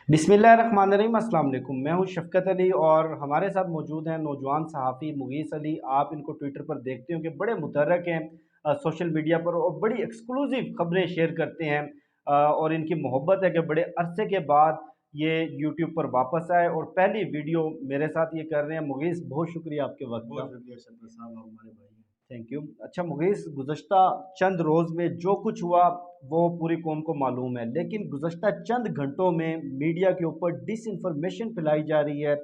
बिस्मिल्लाहिर्रहमानिर्रहीम, अस्सलाम वालेकुम। मैं हूं शफ़क़त अली और हमारे साथ मौजूद हैं नौजवान सहाफ़ी मुगीस अली। आप इनको ट्विटर पर देखते हो कि बड़े मुतहर्रिक हैं सोशल मीडिया पर और बड़ी एक्सक्लूसिव खबरें शेयर करते हैं। और इनकी मोहब्बत है कि बड़े अरसे के बाद ये यूट्यूब पर वापस आए और पहली वीडियो मेरे साथ ये कर रहे हैं। मुगीस, बहुत शुक्रिया आपके वक्त बहुत का। शुक्रिया शफकत साहब, आप हमारे भाई हैं। Thank you. अच्छा मुगीस, गुज़श्ता चंद रोज़ में जो कुछ हुआ वो पूरी कौम को मालूम है, लेकिन गुज़श्ता चंद घंटों में मीडिया के ऊपर डिसइन्फॉर्मेशन फैलाई जा रही है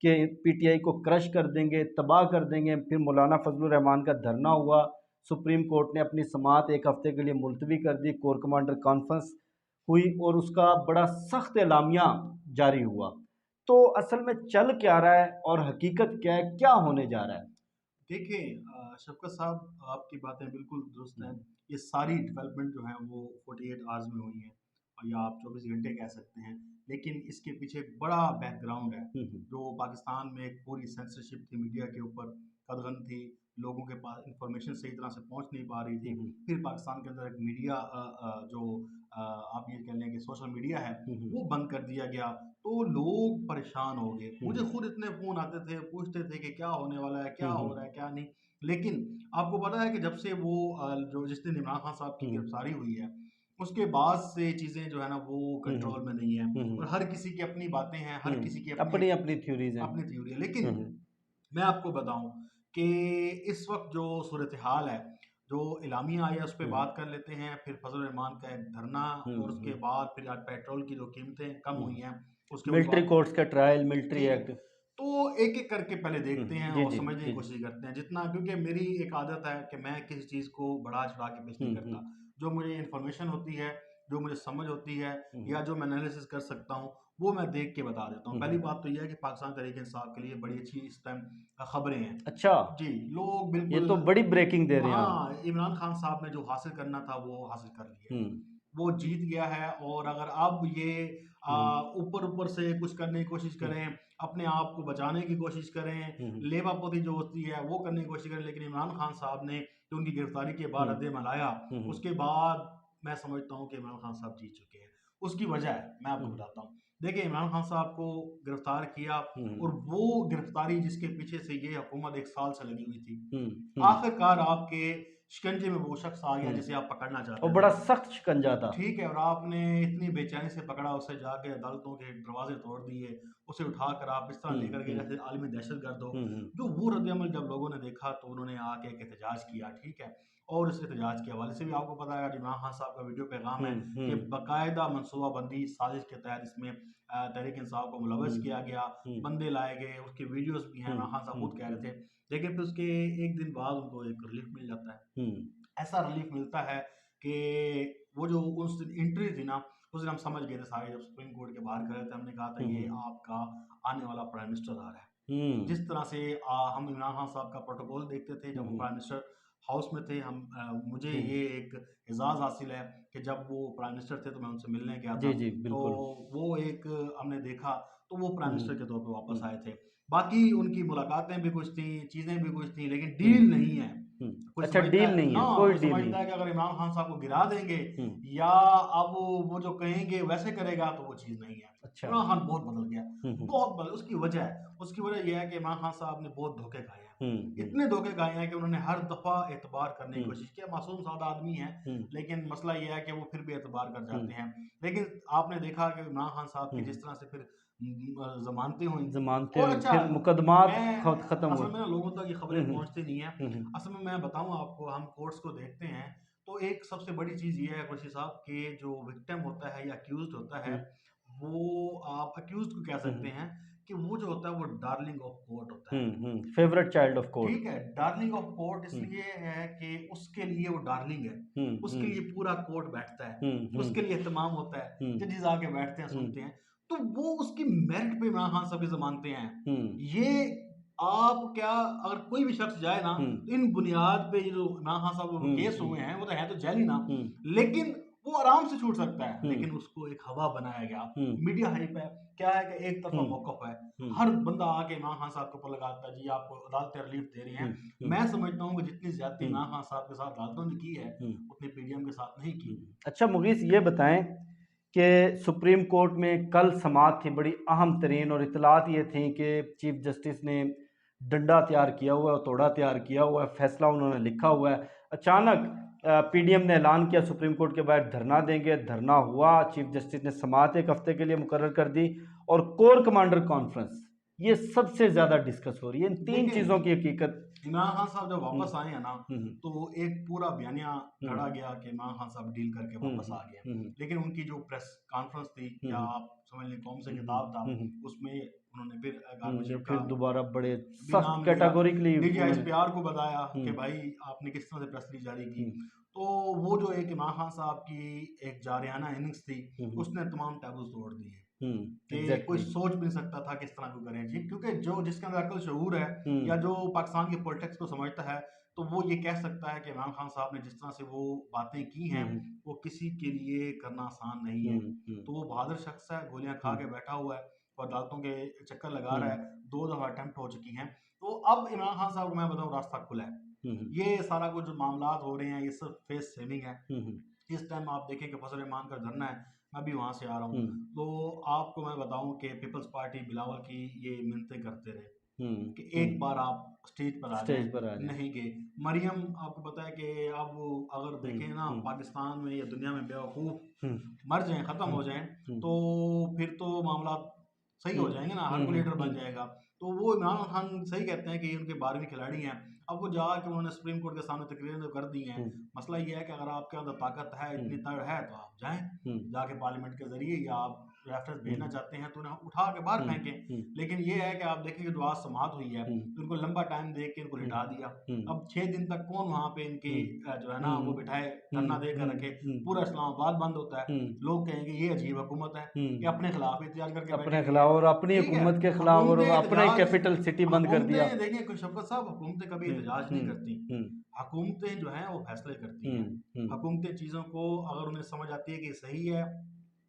कि पीटीआई को क्रश कर देंगे, तबाह कर देंगे। फिर मौलाना फजलुर रहमान का धरना हुआ, सुप्रीम कोर्ट ने अपनी समाअत एक हफ्ते के लिए मुलतवी कर दी, कोर कमांडर कॉन्फ्रेंस हुई और उसका बड़ा सख्त एलामिया जारी हुआ। तो असल में चल क्या रहा है और हकीकत क्या है, क्या होने जा रहा है? देखिए शफकत साहब, आपकी बातें बिल्कुल दुरुस्त हैं। ये सारी डेवलपमेंट जो है वो 48 आवर्स में हुई हैं, और या आप 24 घंटे कह सकते हैं। लेकिन इसके पीछे एक बड़ा बैकग्राउंड है। हम्म। जो पाकिस्तान में एक पूरी सेंसरशिप थी, मीडिया के ऊपर कदगन थी, लोगों के पास इंफॉर्मेशन सही तरह से पहुंच नहीं पा रही थी। हम्म। फिर पाकिस्तान के अंदर एक मीडिया जो आप ये कह लें कि सोशल मीडिया है, हम्म। वो बंद कर दिया गया। तो लोग परेशान हो गए। मुझे हम्म। खुद इतने फ़ोन आते थे, पूछते थे कि क्या होने वाला है, क्या हुँ, हो हुँ। रहा है, क्या नहीं। लेकिन आपको पता है कि जब से वो जो जिस दिन इमरान खान साहब की हुँ, गिरफ्तारी हुई है, उसके बाद से चीज़ें जो है ना वो हुँ, हुँ, कंट्रोल में नहीं है। हुँ, और हुँ, हर किसी की अपनी बातें हैं, हर किसी की हुँ। अपनी अपनी-अपनी थ्योरीज़ हैं। अपनी थ्योरी है। हुँ, लेकिन हुँ, मैं आपको बताऊँ कि इस वक़्त जो सूरत-ए-हाल है, जो एलामिया आया उस पे हुँ, बात कर लेते हैं, फिर फज़ल रहमान का एक धरना, हुँ, और उसके हुँ, बाद फिर आज पेट्रोल की जो कीमतें कम हुँ। हुई हैं, उसके मिलिट्री बाद कोर्ट्स का ट्रायल, मिलिट्री ठीक है। एक्ट। तो एक-एक करके पहले हुँ, देखते हैं जी, और जी, समझने की जी, जी। कोशिश करते हैं। जितना, क्योंकि मेरी एक आदत है कि मैं किसी चीज़ को बढ़ा-चढ़ा के पेश नहीं हुँ, करता। हुँ, जो मुझे इन्फॉर्मेशन होती है, जो मुझे समझ होती है, हुँ, या जो मैं एनालिसिस कर सकता हूँ, वो मैं देख के बता देता हूँ। हुँ, पहली हुँ। बात तो ये है कि पाकिस्तान तहरीक-ए-इंसाफ के लिए बड़ी अच्छी इस टाइम खबरें हैं। अच्छा, जी, लोग ये बिल्कुल, तो बड़ी ब्रेकिंग दे रहे हैं आप। हाँ, इमरान खान साहब ने जो हासिल करना था वो हासिल कर लिया है। हुँ, वो जीत गया है, और अगर अब ये हुँ, ऊपर-ऊपर से कुछ करने की कोशिश हुँ, करें, अपने आप को बचाने की कोशिश करें, हुँ, लेवापोती जो होती है वो करने की कोशिश करें, लेकिन इमरान खान साहब ने जो उनकी गिरफ्तारी के बाद हुँ, रद्द-ए-अमल आया, हुँ, हुँ, उसके बाद मैं समझता हूँ कि इमरान खान साहब जीत चुके हैं। उसकी वजह है, मैं आपको हुँ, बताता हूँ। देखिए, इमरान खान साहब को गिरफ्तार किया, हुँ, और वो गिरफ्तारी जिसके पीछे से ये हुकूमत 1 साल से लगी हुई थी, हुँ, हुँ, आखिरकार आपके शिकंजे में वो शख्स आ गया हुँ। जिसे आप पकड़ना और चाहते बड़ा थे। सख्त शिकंजा था। ठीक है, और आपने इतनी बेचैनी से पकड़ा, उसे जाके अदालतों के दरवाज़े तोड़ दिए, उसे उठाकर आप इस तरह हुँ, लेकर गए हुँ, जैसे आलमी दहशतगर्द हो। हुँ, हुँ, जो वो रद्द-ए-अमल जब लोगों ने देखा, तो उन्होंने आके एक एहतजाज किया, ठीक है? और उस एहतजाज के हवाले से भी आपको पता है, इमरान खान साहब का वीडियो पैगाम हुँ, है हुँ, कि बाकायदा मनसूबाबंदी साज़िश के तहत इसमें तहरीक-ए-इंसाफ को मुलव्वस हुँ, किया गया, हुँ, बंदे लाए गए, उसके वीडियोज़ भी हैं, हुँ, इमरान खान साहब हुँ, खुद कह हुँ, रहे थे। लेकिन फिर उसके 1 दिन बाद उनको एक रिलीफ़ मिल जाता है। हुँ, ऐसा रिलीफ मिलता है कि वो जो उस दिन एंट्री थी ना, उस दिन हम समझ गए थे सारे, जब सुप्रीम कोर्ट के बाहर खड़े थे, हमने कहा था हुँ, ये हुँ, आपका आने वाला प्राइम मिनिस्टर आ रहा है। हुँ, जिस तरह से हम इमरान खान साहब का प्रोटोकॉल देखते थे जब हुँ, वो हुँ, प्राइम मिनिस्टर हाउस में थे, मुझे हुँ। ये एक एज़ाज़ हासिल है कि जब वो प्राइम मिनिस्टर थे तो मैं उनसे मिलने गया था। जी, जी, तो बिल्कुल। वो एक हमने देखा, तो वो प्राइम हुँ, मिनिस्टर के तौर पे हुँ, वापस आए थे। बाकी उनकी मुलाकातें भी कुछ थी, चीज़ें भी कुछ थी, लेकिन हुँ, डील नहीं है। हुँ। कोई अच्छा, समझता डील है नहीं ना, है, कोई कोई डील समझता नहीं। है कि अगर इमरान खान साहब को गिरा देंगे, हुँ, या अब वो जो कहेंगे वैसे करेगा, तो वो चीज़ नहीं है। अच्छा। इमरान खान बहुत बदल गया, हुँ, हुँ, बहुत बदल, उसकी वजह ये है कि इमरान खान साहब ने बहुत धोखे खाए हैं। हुँ, हुँ, इतने धोखे खाए हैं कि उन्होंने हर दफ़ा एतबार करने की हुँ, कोशिश किया। मासूम सादा आदमी है, हुँ, लेकिन मसला ये है कि वो फिर भी एतबार कर हुँ, जाते हैं। लेकिन आपने देखा कि इमरान खान साहब की हुँ। जिस तरह से फिर ज़मानतें हुई, ज़मानतें और हुई, अच्छा, फिर मुकदमात मैं खत्म हुए। असल में ना लोगों तक ये हुँ, खबरें हुँ, पहुँचती नहीं हैं। हुँ, हुँ, असल में मैं बताऊँ आपको, हम कोर्ट्स को देखते हैं, तो एक सबसे बड़ी चीज़ ये है कुरैशी साहब, कि जो विक्टिम होता है या अक्यूज़्ड होता है, हुँ, वो आप अक्यूज़्ड को कह हुँ, सकते हुँ, हैं कि वो जो होता है वो डार्लिंग ऑफ कोर्ट होता हुँ, है। हुँ। Favourite child of court. ठीक है, डार्लिंग ऑफ कोर्ट हुँ, इसलिए है कि उसके लिए वो डार्लिंग है। हुँ, उसके लिए हुँ, पूरा कोर्ट बैठता है, हुँ, हुँ, उसके लिए एहतमाम होता है, हुँ, जजेस आके बैठते हैं, हुँ, सुनते हैं। तो वो उसकी मेरिट पे इमरान खान साहब की ज़मानतें हैं। हुँ, ये आप क्या, अगर कोई भी शख्स जाए ना, हुँ, तो इन बुनियाद पे ये जो इमरान खान साहब को हुँ, केस हुँ, हुए हैं, वो तो है तो जेल ही ना, हुँ, लेकिन वो आराम से छूट सकता है। हुँ, लेकिन उसको एक हवा बनाया गया, हुँ, मीडिया हाइप है, क्या है कि एक तरफ़ा हुँ, मौक़िफ़ है। हुँ, हर बंदा आके इमरान खान साहब के ऊपर लगाता है, जी आपको अदालतें रिलीफ़ दे रही हुँ, हैं। हुँ, मैं समझता हूँ कि जितनी ज़्यादती हुँ, इमरान खान साहब के साथ अदालतों ने की है, हुँ, उतनी पीडीएम के साथ नहीं की। हुँ। अच्छा मुगीस, ये बताएँ कि सुप्रीम कोर्ट में कल समाअत थी बड़ी अहम तरीन, और इतलात ये थी कि चीफ जस्टिस ने डंडा तैयार किया हुआ है, तोड़ा तैयार किया हुआ है, फैसला उन्होंने लिखा हुआ है। अचानक पीडीएम ने ऐलान किया सुप्रीम कोर्ट के बाहर धरना देंगे। धरना हुआ, चीफ जस्टिस ने समाअत एक हफ्ते के लिए मुकर्रर कर दी, और कोर कमांडर कॉन्फ्रेंस ये सबसे ज़्यादा डिस्कस हो रही है। इन तीन देखिए चीज़ों की हकीकत। इमरान खान साहब जब वापस आए हैं ना, हम्म, तो एक पूरा बयानिया हम्म, गढ़ा गया कि इमरान खान साहब डील करके हम्म, वापस आ गए। हम्म, लेकिन उनकी जो प्रेस कॉन्फ्रेंस थी, या हम्म, आप समझ लें कौन सा हम्म, किताब था, हम्म, उसमें उन्होंने फिर गारमशीप फिर का दोबारा बड़े भी सख्त नाम लिया, कैटेगोरिकली उन्होंने। डीजीएसपीआर को बताया कि हम्म, भाई आपने किस तरह से प्रेस ली जारी की। हम्म, तो वो जो एक इमरान खान साहब की एक जारियाना इनिंग्स थी, हम्म, उसने तमाम टैबूज तोड़ दिए कि कोई एग्जैक्टली। सोच भी नहीं सकता था किस तरह को करें जी, क्योंकि जो जिसके अंदर अकल शऊर है, या हम्म, जो पाकिस्तान की पॉलिटिक्स को समझता है, तो वो ये कह सकता है कि इमरान खान साहब ने जिस तरह से वो बातें की हैं, हम्म, वो किसी के लिए करना आसान नहीं है। हम्म, तो वो बहादुर शख्स है, गोलियां खा हम्म, के बैठा हुआ है और अदालतों के चक्कर लगा रहा हम्म, है। 2 दफा अटेम्प्ट हो चुकी हैं। तो अब इमरान खान साहब को मैं बताऊं, रास्ता खुला है। हम्म, ये सारा कुछ जो मामला हो रहे हैं, ये सिर्फ फेस सेविंग है। हम्म, इस टाइम आप देखें कि फजल रहमान का धरना है, मैं भी वहाँ से आ रहा हूँ। हम्म, तो आपको मैं बताऊँ कि पीपल्स पार्टी बिलावल की ये मिन्नतें करते रहे हम्म, कि एक बार आप स्टेज पर आ जाएं, स्टेज पर आ जाए। नहीं गए। मरियम, आपको पता है कि अब अगर हम्म, देखें ना, हम्म, पाकिस्तान में या दुनिया में बेवकूफ़ हम्म, मर जाएं, ख़त्म हम्म, हो जाएं, हम्म, तो फिर तो मामला सही हो हम्म, जाएंगे ना, हर हम्म, कोई लीडर बन हम्म, जाएगा। तो वो इमरान खान सही कहते हैं कि ये उनके 12वीं खिलाड़ी हैं। अब वो जाके उन्होंने सुप्रीम कोर्ट के सामने तकरीरें तो कर दी हैं। हम्म, मसला ये है कि अगर आपके अंदर ताकत है, इतनी हम्म, तड़ है, तो आप जाएं हम्म, जाके पार्लियामेंट के जरिए, या आप रेफरेंस भेजना हम्म, चाहते हैं तो उन्हें उठा के बाहर हम्म, फेंकें। हम्म, लेकिन ये है कि आप देखेंगे जो आज समाप्त हुई है, हम्म, तो उनको लंबा टाइम दे के इनको हम्म, लिटा दिया। हम्म, अब 6 दिन तक कौन वहाँ पे इनकी हम्म, जो है ना वो हम्म, बिठाए, हम्म, धरना दे कर रखे। हम्म, पूरा इस्लामाबाद बंद होता है। हम्म, लोग कहेंगे ये अजीब हुकूमत है कि हम्म, अपने खिलाफ एहतजाज करके बैठी अपने हुई है। खिलाफ और अपनी ठीक है, हुकूमत के खिलाफ, और हुकूमतें अपना ही एहतजाज, कैपिटल सिटी बंद कर दिया। हुकूमतें देखिए शफकत साहब, हुकूमतें कभी हम्म, एहतजाज नहीं हम्म, करती। हम्म, हुकूमतें जो हैं वो फैसले करती हैं। हम्म, हम्म, हुकूमतें चीज़ों को अगर उन्हें समझ आती है कि सही है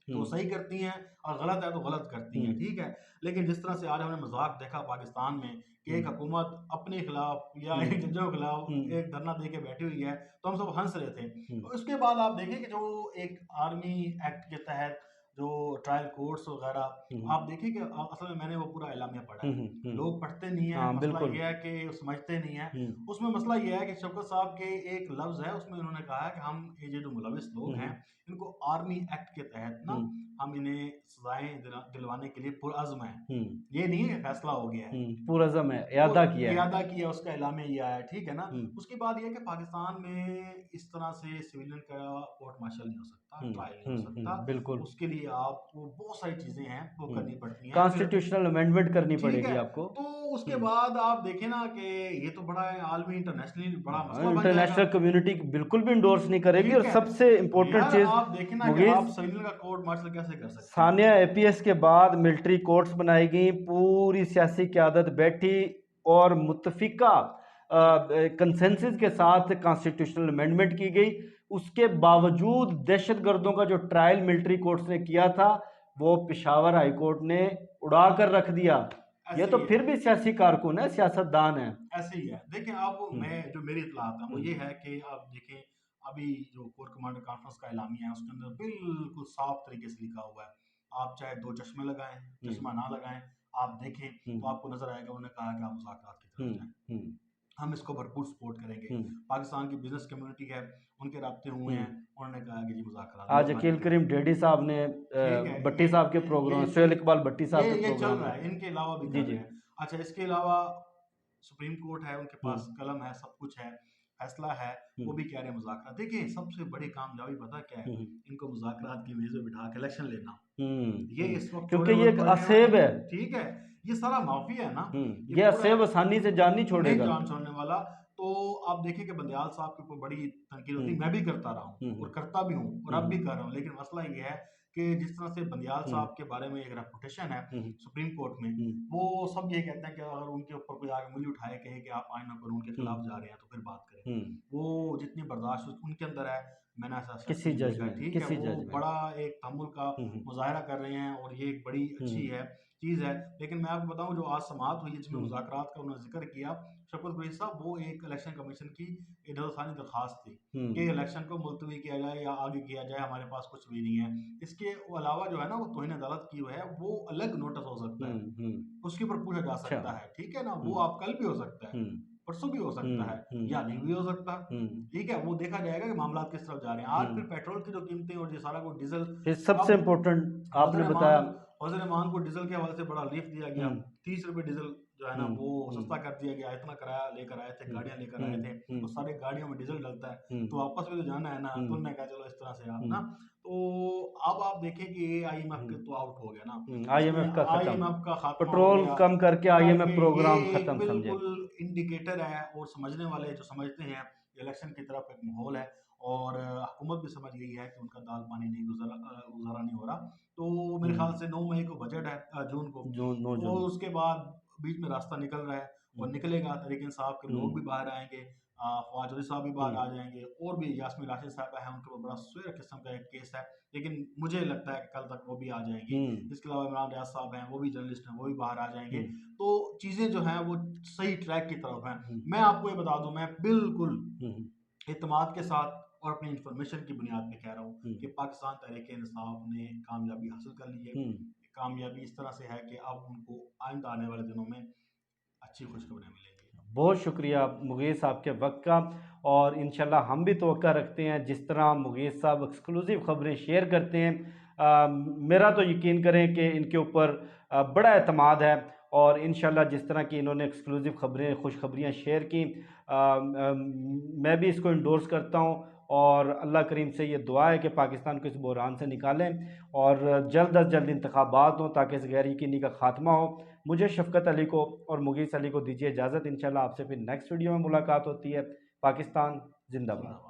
तो हम्म, सही करती हैं, और गलत है तो गलत करती हैं। हम्म, ठीक है। लेकिन जिस तरह से आज हमने मजाक देखा पाकिस्तान में कि एक हम्म, हुकूमत अपने खिलाफ या हम्म, एक जजों के खिलाफ हम्म, एक धरना दे के बैठी हुई है, तो हम सब हंस रहे थे। हम्म, उसके बाद आप देखें कि जो एक आर्मी एक्ट के तहत जो ट्रायल कोर्ट्स वगैरह, हम्म, आप देखिए कि असल में मैंने वो पूरा एलामिया पढ़ा है। हम्म, लोग पढ़ते नहीं है, हाँ मसला बिल्कुल। ये है कि समझते नहीं है। हम्म, उसमें मसला ये है कि शौकत साहब के एक लफ्ज़ है, उसमें उन्होंने कहा है कि हम ये जो मुलविस लोग हैं, हम्म, इनको आर्मी एक्ट के तहत ना हम्म, हम इन्हें सजाएं दिलवाने के लिए पुरअज़्म हैं। हम्म, ये नहीं है कि फैसला हो गया है। पूरज़्म है, वो इरादा किया है। इरादा किया, उसका एलामिया ये आया, ठीक है ना। हम्म, उसके बाद ये है कि पाकिस्तान में इस तरह से सिविलियन का कोर्ट मार्शल नहीं हो सकता, हम्म, ट्रायल नहीं हो सकता। बिल्कुल। उसके लिए आपको बहुत सारी चीज़ें हैं वो करनी पड़ती हैं। फिर कॉन्स्टिट्यूशनल अमेंडमेंट करनी ठीक पड़ेगी है, आपको। तो उसके हम्म, बाद आप देखें ना कि ये तो बड़ा आलमी इंटरनेशनली बड़ा मसला बन जाएगा। इंटरनेशनल कम्युनिटी बिल्कुल भी इंडोर्स नहीं करेगी। ठीक और है सबसे इम्पोर्टेंट यार, चीज़ आप देखें ना कि आप मुगीज, सिविलियन का कोर्ट मार्शल कैसे कर सकते हैं। सानिया एपीएस के बाद मिलिट्री कोर्ट्स बनाई गई, पूरी सियासी क़यादत बैठी और मुत्तफिका कंसेंसस के साथ कॉन्स्टिट्यूशनल अमेंडमेंट की गई। उसके बावजूद दहशत गर्दों का जो ट्रायल मिलिट्री कोर्ट्स ने किया था, वो पेशावर हाई कोर्ट ने उड़ा कर रख दिया। ये ऐसे तो ही है, फिर भी सियासी कारकुन है, सियासतदान है। ऐसे ही है। देखिए आप, हम्म, मैं जो मेरी इत्तलात है वो हम्म, ये है कि आप देखें, अभी जो कोर कमांडर कॉन्फ्रेंस का एलामिया है, उसके अंदर बिल्कुल साफ तरीके से लिखा हुआ है। आप चाहे 2 चश्मे लगाएं, हम्म, चश्मा ना लगाएं, आप देखें तो हम्म, आपको नजर आएगा उन्होंने कहा कि आप मुज़ाकरात की तरफ हम्म, जाएं। हम्म, हम इसको भरपूर सपोर्ट करेंगे। हम्म, पाकिस्तान की बिजनेस कम्युनिटी है, उनके राब्ते हुए हैं, हम्म। उन्होंने कहा कि जी मुज़ाकरात आज लोग आगे अकील करें। करीम ढेडी साहब ने ठीक है, भट्टी साहब के प्रोग्राम, सोहेल इकबाल भट्टी साहब के ये चल प्रोग्राम रहा में। है, इनके अलावा भी जी कर जी। रहे हैं। अच्छा, इसके अलावा सुप्रीम कोर्ट है, उनके पास हम्म, कलम है, सब कुछ है, फैसला है, वो हम्म, भी कह रहे हैं मुज़ाकरात। देखिए सबसे बड़ी कामयाबी पता क्या है? हम्म, इनको मुज़ाकरात की मेज़ पे बिठा के इलेक्शन लेना। ये हम्म। इस वक़्त क्योंकि चोरे ये बहुत एक पलटने वाले असेब हैं। है। ठीक है, ये सारा माफिया है ना, ये ये पूरा असेब आसानी से जान नहीं नहीं छोड़ेगा। जान छोड़ने वाला। तो आप देखें कि बंदयाल साहब के ऊपर बड़ी तनकीद होती है, हम्म, मैं भी करता रहा हूँ हम्म, और करता भी हूँ और अब भी हम्म, कर रहा हूँ। लेकिन मसला ये है कि जिस तरह से बंदयाल हम्म, साहब के बारे में एक रेपुटेशन है हम्म, सुप्रीम कोर्ट में, हम्म, वो सब ये कहते हैं कि अगर उनके ऊपर कोई आगे उँगली उठाए, कहे कि आप आईना कानून के खिलाफ जा रहे हैं, तो फिर बात करें। हम्म। वो जितनी बर्दाश्त उनके अंदर है, मैंने ऐसा शख्स किसी नहीं जज देखा। में, ठीक है, किसी वो जज में। बड़ा एक तहम्मुल का हम्म, मुजाहरा कर रहे हैं और ये एक बड़ी अच्छी हम्म, है चीज़ है। लेकिन मैं आपको बताऊँ जो आज समाअत हुई है जिसमें हम्म, मुज़ाकरात का उन्होंने ज़िक्र किया, शफ़कत कुरैशी साहब, वो एक इलेक्शन कमीशन की इज़्ज़तखानी दरख़्वास्त थी कि हम्म, इलेक्शन को मुलतवी किया जाए या आगे किया जाए, हमारे पास कुछ भी नहीं है। इसके अलावा जो है ना वो तौहीन अदालत की हुई है, वो अलग नोटिस हो सकता है। हम्म। उसके ऊपर पूछा जा अच्छा। सकता है, ठीक है ना? वो हम्म, आप कल भी हो सकता है, हम्म, परसों भी हो सकता है या नहीं भी हो सकता, हम्म, ठीक है? वो देखा जाएगा कि मामला किस तरफ जा रहे हैं। आज फिर हम्म। पेट्रोल की जो कीमतें और ये सारा वो डीज़ल, फिर सबसे अब इम्पोर्टेंट आपने वज़ीर बताया। अमान वज़ीर अमान को डीज़ल के हवाले से बड़ा रिलीफ़ दिया गया। हम्म, 30 रुपए डीज़ल जो है ना हम्म, वो हम्म, सस्ता कर दिया गया। इतना किराया लेकर आए थे, हम्म, गाड़ियाँ लेकर आए हम्म, थे, तो हम्म, सारी गाड़ियों में डीज़ल डलता है, तो हम्म, आपस में तो जाना है ना, तो हम्म, उन्होंने कहा चलो इस तरह से आप ना, हम्म, तो अब आप देखें कि ये आईएमएफ के तो आउट हो गया ना, इसमें आईएमएफ का ख़त्म। आईएमएफ का खात्मा हो पेट्रोल गया, कम करके आईएमएफ करके ये प्रोग्राम एक ख़त्म समझे। बिल्कुल इंडिकेटर है और समझने वाले जो समझते हैं इलेक्शन की तरफ एक माहौल है और हुकूमत भी समझ गई है कि उनका दाल पानी नहीं गुजारा नहीं हो रहा। तो मेरे ख्याल हम्म, से 9 मई को बजट है, जून को, जून 9 तो जून। उसके बाद बीच में रास्ता निकल रहा है और हम्म, निकलेगा। तरीके इंसाफ के लोग भी हम्म, बाहर आएंगे, फवाद चौधरी साहब भी बाहर आ हम्म, जाएंगे और भी यास्मीन राशिद साहब हैं, उनके ऊपर बड़ा स्वेर किस्म का एक केस है, लेकिन मुझे लगता है कि कल तक वो भी आ जाएंगी। हम्म, इसके अलावा इमरान रियाज साहब हैं, वो भी जर्नलिस्ट हैं, वो भी बाहर आ जाएंगे। हम्म, तो चीज़ें जो हैं वो सही ट्रैक की तरफ हैं। हम्म, मैं आपको ये बता दूं, मैं बिल्कुल हम्म, एतमाद के साथ और अपनी इन्फॉर्मेशन की बुनियाद पे कह रहा हूँ हम्म, कि पाकिस्तान तहरीक इंसाफ ने कामयाबी हासिल कर ली है। हम्म। कामयाबी इस तरह से है कि अब उनको आइंदा आने वाले दिनों में अच्छी खुशखबरें मिलेंगी। बहुत शुक्रिया मुगेस साहब के वक्त का। और इंशाल्लाह हम भी तवक्का रखते हैं जिस तरह मुगेस साहब एक्सक्लूसिव खबरें शेयर करते हैं, मेरा तो यकीन करें कि इनके ऊपर बड़ा एतमाद है। और इंशाल्लाह जिस तरह की इन्होंने एक्सक्लूसिव खबरें खुशखबरियाँ शेयर की, मैं भी इसको इंडोर्स करता हूँ। और अल्लाह करीम से ये दुआ है कि पाकिस्तान को इस बहरान से निकालें और जल्द अज जल्द इंतखाबात हों ताकि इस गैर यकीनी का खात्मा हो। मुझे शफ़क़त अली को और मुगीस अली को दीजिए इजाज़त। इंशाल्लाह आपसे फिर नेक्स्ट वीडियो में मुलाकात होती है। पाकिस्तान जिंदाबाद।